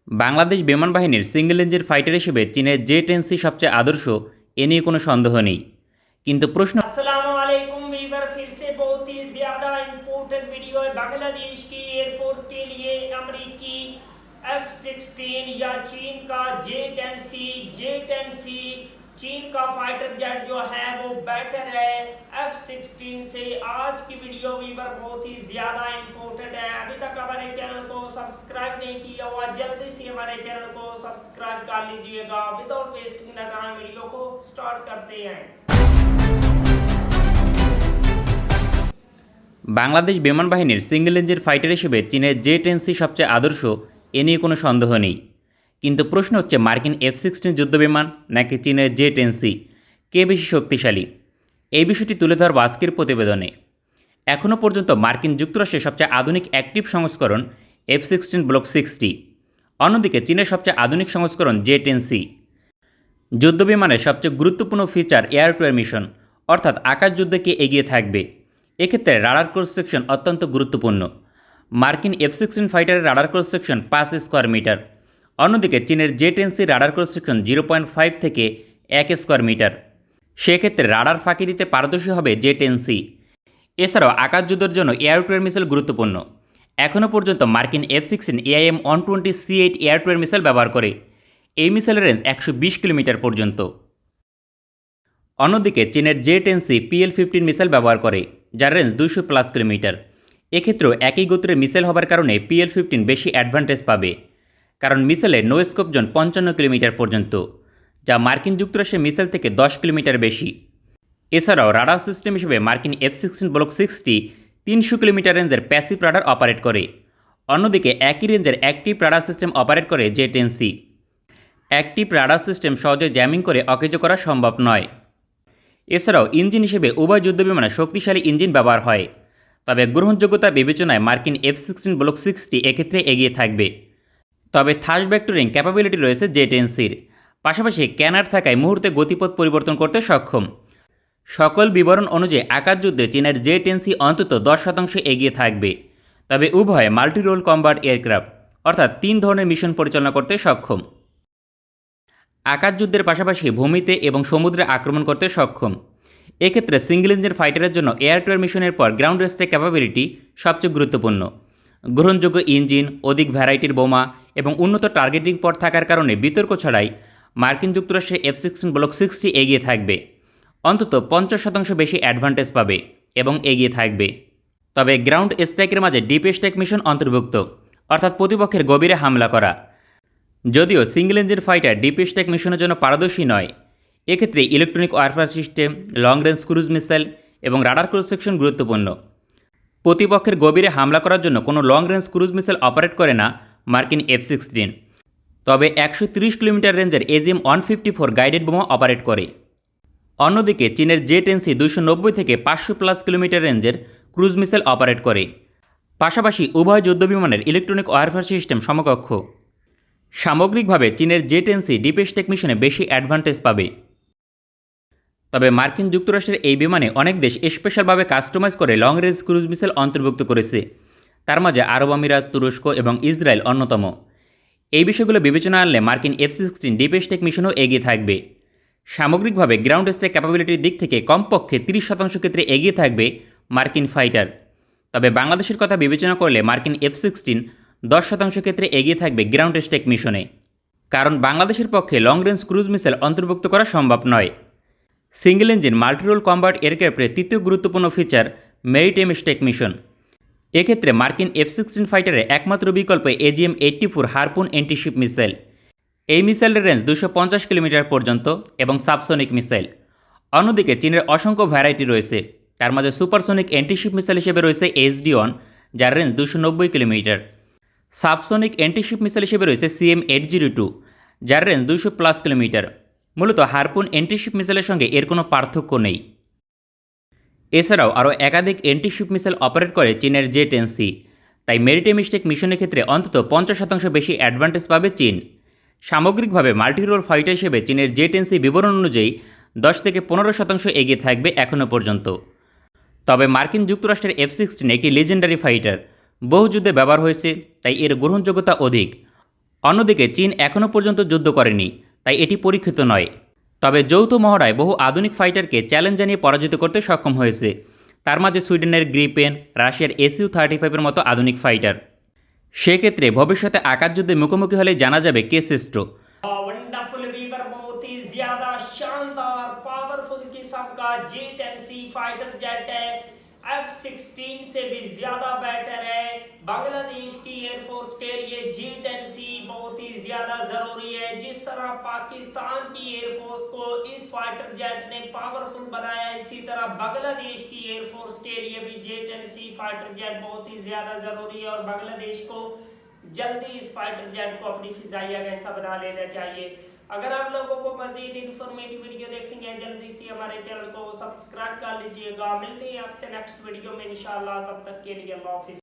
বাংলাদেশ বিমান বাহিনীর single engine fighter হিসেবে চীনের জে-10C সবচেয়ে আদর্শ, এ নিয়ে কোনো সন্দেহ নেই। কিন্তু প্রশ্ন अस्सलामुअलैकुम वीवर, फिर से बहुत ही ज़्यादा इम्पोर्टेंट वीडियो है। बांग्लादेश की एयरफोर्स के लिए अमेरिकी F-16 या चीन का जे-10C चीन का फाइटर जेट जो है वो बेटर है F-16 से। आज की वीडियो वीवर बहुत ही ज़्यादा इम्पोर्टेंट है। अभी तक हमारे चैनल को सब्सक्राइब नहीं किया हुआ, जल्दी से हमारे चैनल को सब्सक्राइब कर लीजिएगा। विदाउट वेस्टिंग टाइम वीडियो को स्टार्ट करते हैं। বাংলাদেশ বিমান বাহিনীর সিঙ্গেল ইঞ্জিন ফাইটার হিসেবে চীনের জে-10C সবচেয়ে আদর্শ, এ নিয়ে কোনো সন্দেহ নেই। কিন্তু প্রশ্ন হচ্ছে মার্কিন F-16 যুদ্ধবিমান নাকি চীনের জে-10C, কে বেশি শক্তিশালী? এই বিষয়টি তুলে ধরব আজকের প্রতিবেদনে। এখনও পর্যন্ত মার্কিন যুক্তরাষ্ট্রের সবচেয়ে আধুনিক অ্যাক্টিভ সংস্করণ F-16 ব্লক 60, অন্যদিকে চীনের সবচেয়ে আধুনিক সংস্করণ জে-10C। যুদ্ধবিমানের সবচেয়ে গুরুত্বপূর্ণ feature air two air mission, অর্থাৎ আকাশ যুদ্ধে কে এগিয়ে থাকবে। এক্ষেত্রে রাডার ক্রস সেকশন অত্যন্ত গুরুত্বপূর্ণ। মার্কিন F-16 ফাইটারের radar cross section 5 square metre, অন্যদিকে চীনের জে-10C রাডার ক্রস সেকশন 0.5 থেকে 1 স্কোয়ার মিটার। সেক্ষেত্রে রাডার ফাঁকি দিতে পারদর্শী হবে জে-10C। এছাড়াও আকাশ যুদ্ধের জন্য এয়ার টু এয়ার মিসাইল গুরুত্বপূর্ণ। এখনও পর্যন্ত মার্কিন F-16 AIM-120C8 air two air missile ব্যবহার করে। এই মিসাইলের রেঞ্জ 120 কিলোমিটার পর্যন্ত। অন্যদিকে চীনের জে-10C PL-15 মিসাইল ব্যবহার করে, যার রেঞ্জ 200+ কিলোমিটার। এক্ষেত্রেও একই গোত্রের মিসাইল হবার কারণে PL-15 বেশি অ্যাডভান্টেজ পাবে, কারণ মিসাইলের নো স্কোপ জোন 55 কিলোমিটার পর্যন্ত, যা মার্কিন যুক্তরাষ্ট্রের মিসাইল থেকে 10 কিলোমিটার বেশি। এছাড়াও রাডার সিস্টেম হিসেবে মার্কিন F-16 ব্লক 60 300 কিলোমিটার রেঞ্জের প্যাসিভ রাডার অপারেট করে। অন্যদিকে একই রেঞ্জের অ্যাক্টিভ রাডার সিস্টেম অপারেট করে জে-10C। অ্যাক্টিভ রাডার সিস্টেম সহজে জ্যামিং করে অকেজো করা সম্ভব নয়। এছাড়াও ইঞ্জিন হিসেবে উভয় যুদ্ধবিমানে শক্তিশালী ইঞ্জিন ব্যবহার হয়, তবে গ্রহণযোগ্যতা বিবেচনায় মার্কিন F-16 ব্লক 60 এক্ষেত্রে এগিয়ে থাকবে। তবে থার্স্ট ভেক্টরিং ক্যাপাবিলিটি রয়েছে জে-10Cর, পাশাপাশি ক্যানার থাকায় মুহূর্তে গতিপথ পরিবর্তন করতে সক্ষম। সকল বিবরণ অনুযায়ী আকাশ যুদ্ধে চীনের জে-10C অন্তত 10% এগিয়ে থাকবে, তবে উভয় মাল্টি রোল কম্ব্যাট এয়ারক্রাফট, অর্থাৎ 3 ধরনের মিশন পরিচালনা করতে সক্ষম। আকাশ যুদ্ধের পাশাপাশি ভূমিতে এবং সমুদ্রে আক্রমণ করতে সক্ষম। এক্ষেত্রে সিঙ্গেল ইঞ্জিন ফাইটারের জন্য এয়ার টু এয়ার মিশনের পর গ্রাউন্ড স্ট্রাইক ক্যাপাবিলিটি সবচেয়ে গুরুত্বপূর্ণ। গ্রহণযোগ্য ইঞ্জিন, অধিক ভ্যারাইটির বোমা এবং উন্নত টার্গেটিং পথ থাকার কারণে বিতর্ক ছাড়াই মার্কিন যুক্তরাষ্ট্রের F-16 ব্লক 60 এগিয়ে থাকবে, অন্তত 50% বেশি অ্যাডভান্টেজ পাবে এবং এগিয়ে থাকবে। তবে গ্রাউন্ড স্ট্রাইকের মাঝে ডিপ স্ট্রাইক মিশন অন্তর্ভুক্ত, অর্থাৎ প্রতিপক্ষের গভীরে হামলা করা। যদিও single engine fighter deep strike মিশনের জন্য পারদর্শী নয়, এক্ষেত্রে electronic warfare system, long range cruise missile এবং রাডার ক্রস সেকশন গুরুত্বপূর্ণ। প্রতিপক্ষের গভীরে হামলা করার জন্য কোনো long range cruise missile operate করে না মার্কিন F-16, তবে 130 কিলোমিটার রেঞ্জের AGM-154 গাইডেড বোমা অপারেট করে। অন্যদিকে চীনের জে-10C 290 থেকে 500+ কিলোমিটার রেঞ্জের ক্রুজ মিসাইল অপারেট করে। পাশাপাশি উভয় যুদ্ধবিমানের ইলেকট্রনিক ওয়ারফেয়ার সিস্টেম সমকক্ষ। সামগ্রিকভাবে চীনের জে-10C ডিপ স্ট্রাইক মিশনে বেশি অ্যাডভান্টেজ পাবে। তবে মার্কিন যুক্তরাষ্ট্রের এই বিমানে অনেক দেশ স্পেশালভাবে কাস্টমাইজ করে লং রেঞ্জ ক্রুজ মিসাইল অন্তর্ভুক্ত করেছে, তার মাঝে আরব আমিরাত, তুরস্ক এবং ইসরায়েল অন্যতম। এই বিষয়গুলো বিবেচনা আনলে মার্কিন F-16 ডিপ স্ট্রাইক মিশনও এগিয়ে থাকবে। সামগ্রিকভাবে গ্রাউন্ড স্ট্রাইক ক্যাপাবিলিটির দিক থেকে কমপক্ষে 30% ক্ষেত্রে এগিয়ে থাকবে মার্কিন ফাইটার। তবে বাংলাদেশের কথা বিবেচনা করলে মার্কিন F-16 10% ক্ষেত্রে এগিয়ে থাকবে গ্রাউন্ড স্ট্রাইক মিশনে, কারণ বাংলাদেশের পক্ষে লং রেঞ্জ ক্রুজ মিসাইল অন্তর্ভুক্ত করা সম্ভব নয়। সিঙ্গেল ইঞ্জিন মাল্টিরোল কম্ব্যাট এয়ারক্রাফটের তৃতীয় গুরুত্বপূর্ণ ফিচার মেরিটাইম স্ট্রাইক মিশন। এক্ষেত্রে মার্কিন F-16 ফাইটারের একমাত্র বিকল্প AGM-84 হারপুন অ্যান্টিশিপ মিসাইল। এই মিসাইলের রেঞ্জ 250 কিলোমিটার পর্যন্ত এবং সাবসনিক মিসাইল। অন্যদিকে চীনের অসংখ্য ভ্যারাইটি রয়েছে, তার মাঝে সুপারসনিক অ্যান্টিশিপ মিসাইল হিসেবে রয়েছে HD-1, যার range 290 kilometre. Subsonic antiship missile হিসেবে রয়েছে CM-802, যার রেঞ্জ 200+ কিলোমিটার। মূলত হারপুন অ্যান্টিশিপ মিসাইলের সঙ্গে এর কোনো পার্থক্য নেই। এছাড়াও আরও একাধিক অ্যান্টিশিপ মিসাইল অপারেট করে চীনের জে-10C, তাই মেরিটাইম স্ট্রাইক মিশনের ক্ষেত্রে অন্তত 50% বেশি অ্যাডভান্টেজ পাবে চীন। সামগ্রিকভাবে মাল্টিরোল ফাইটার হিসেবে চীনের জে-10C বিবরণ অনুযায়ী 10 থেকে 15% এগিয়ে থাকবে এখনও পর্যন্ত। তবে মার্কিন যুক্তরাষ্ট্রের F-16 একটি লিজেন্ডারি ফাইটার, বহু যুদ্ধে ব্যবহার হয়েছে, তাই এর গ্রহণযোগ্যতা অধিক। অন্যদিকে চীন এখনও পর্যন্ত যুদ্ধ করেনি, তাই এটি পরীক্ষিত নয়। তবে যৌথ মহড়ায় বহু আধুনিক ফাইটারকে চ্যালেঞ্জ জানিয়ে পরাজিত করতে সক্ষম হয়েছে। তার মাঝে সুইডেনের গ্রিপেন, রাশিয়ার SU-35 মতো আধুনিক ফাইটার। সেক্ষেত্রে ভবিষ্যতে আকাশযুদ্ধে মুখোমুখি হলে জানা যাবে কে শ্রেষ্ঠ। वंडरफुल वीवर बहुत ही ज्यादा शानदार पावरफुल किस्म का J-10C फाइटर जेट है। F-16 से भी ज्यादा बेटर है। बांग्लादेश की एयरफोर्स के लिए J-10C बहुत ही ज्यादा जरूरी है। जिस तरह पाकिस्तान की एयरफोर्स को इस फाइटर जेट ने पावरफुल बनाया, इसी तरह बांग्लादेश की एयरफोर्स के लिए भी J-10C फाइटर जेट बहुत ही ज्यादा जरूरी है और बांग्लादेश को जल्दी इस फाइटर जेट को अपनी फिजाइया का हिस्सा बना लेना चाहिए। अगर आप लोगों को मजीद इंफॉर्मेटिव वीडियो देखनी है, जल्दी से हमारे चैनल को सब्सक्राइब कर लीजिएगा। मिलते हैं आपसे नेक्स्ट वीडियो में इंशाल्लाह, तब तक के लिए अल्लाह हाफिज़।